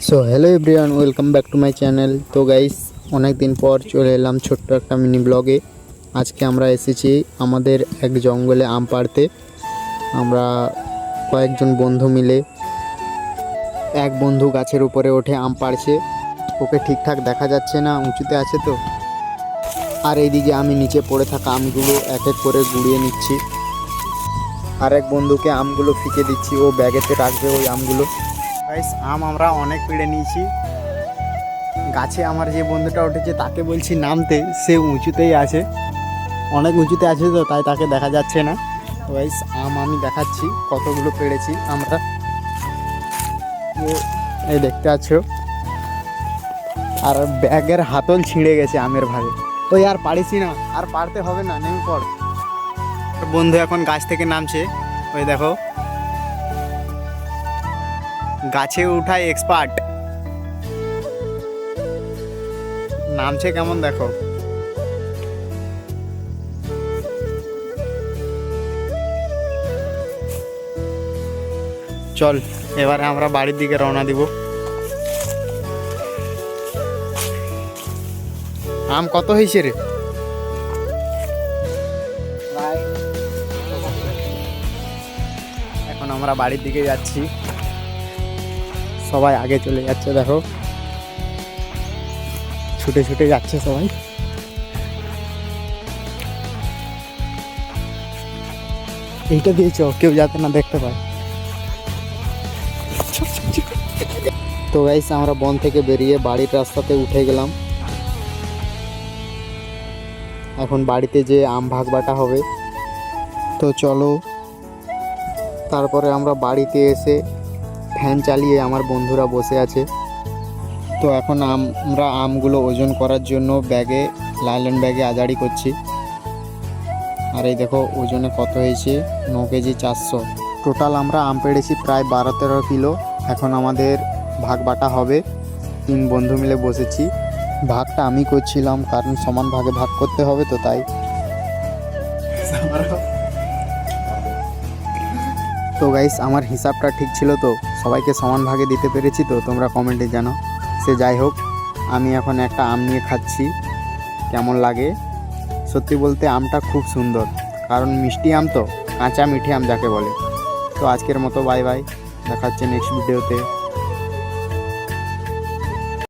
So hello everyone, welcome back to my channel. তো guys, অনেক দিন পর চলে এলাম ছোট্ট একটা মিনি ব্লগে। আজকে আমরা এসেছি আমাদের এক জঙ্গলে আম পাড়তে। আমরা কয়েকজন বন্ধু মিলে, এক বন্ধু গাছের উপরে ওঠে আম পাড়ছে। ওকে ঠিকঠাক দেখা যাচ্ছে না, উঁচুতে আছে তো। আর এইদিকে আমি নিচে পড়ে থাকা আমগুলো এক এক করে গুড়িয়ে নিচ্ছি। আর এক বন্ধুকে আমগুলো ফিকে দিচ্ছি, ও ব্যাগেতে রাখবে ওই আমগুলো। গাইস, আম আমরা অনেক পেড়ে নিয়েছি। গাছে আমার যে বন্ধুটা উঠেছে তাকে বলছি নামতে, সে উঁচুতেই আছে, অনেক উঁচুতে আছে তো, তাই তাকে দেখা যাচ্ছে না। তো গাইস, আম আমি দেখাচ্ছি কতগুলো পেড়েছি আমরা। এই দেখতে পাচ্ছ, আর ব্যাগের হাতল ছিঁড়ে গেছে আমের ভাগে। ওই আর পারিছি না, আর পারতে হবে না, নেমে পড়। বন্ধু এখন গাছ থেকে নামছে, ওই দেখো, গাছে উঠায় এক্সপার্ট, নামছে কেমন দেখো। চল এবারে আমরা বাড়ির দিকে রওনা দিব। আম কত হয়েছে রে? এখন আমরা বাড়ির দিকে যাচ্ছি, সবাই আগে চলে যাচ্ছে, দেখো ছুটে ছুটে যাচ্ছে সবাই। এইটা দিয়েছ, কেউ যাতে না দেখতে পায়। তো গাইস, আমরা বন থেকে বেরিয়ে বাড়ির রাস্তাতে উঠে গেলাম। এখন বাড়িতে যে আম ভাগ বাটা হবে, তো চলো। তারপরে আমরা বাড়িতে এসে ফ্যান চালিয়ে আমার বন্ধুরা বসে আছে। তো এখন আমরা আমগুলো ওজন করার জন্য ব্যাগে, লাইলন ব্যাগে আজাড়ি করছি। আর এই দেখো ওজনে কত হয়েছে, 9 কেজি 400। টোটাল আমরা আম পেড়েছি প্রায় 12-13 কিলো। এখন আমাদের ভাগ বাটা হবে, 3 বন্ধু মিলে বসেছি। ভাগটা আমি করছিলাম, কারণ সমান ভাগে ভাগ করতে হবে, তো তাই। তো গাইস, আমার হিসাবটা ঠিক ছিল তো, সবাইকে সমান ভাগে দিতে পেরেছি তো, তোমরা কমেন্টে জানো। সে যাই হোক, আমি এখন একটা আম নিয়ে খাচ্ছি, কেমন লাগে। সত্যি বলতে আমটা খুব সুন্দর, কারণ মিষ্টি আম তো, কাঁচা মিঠে আম যাকে বলে। তো আজকের মতো বাই বাই, দেখা হচ্ছে নেক্সট ভিডিওতে।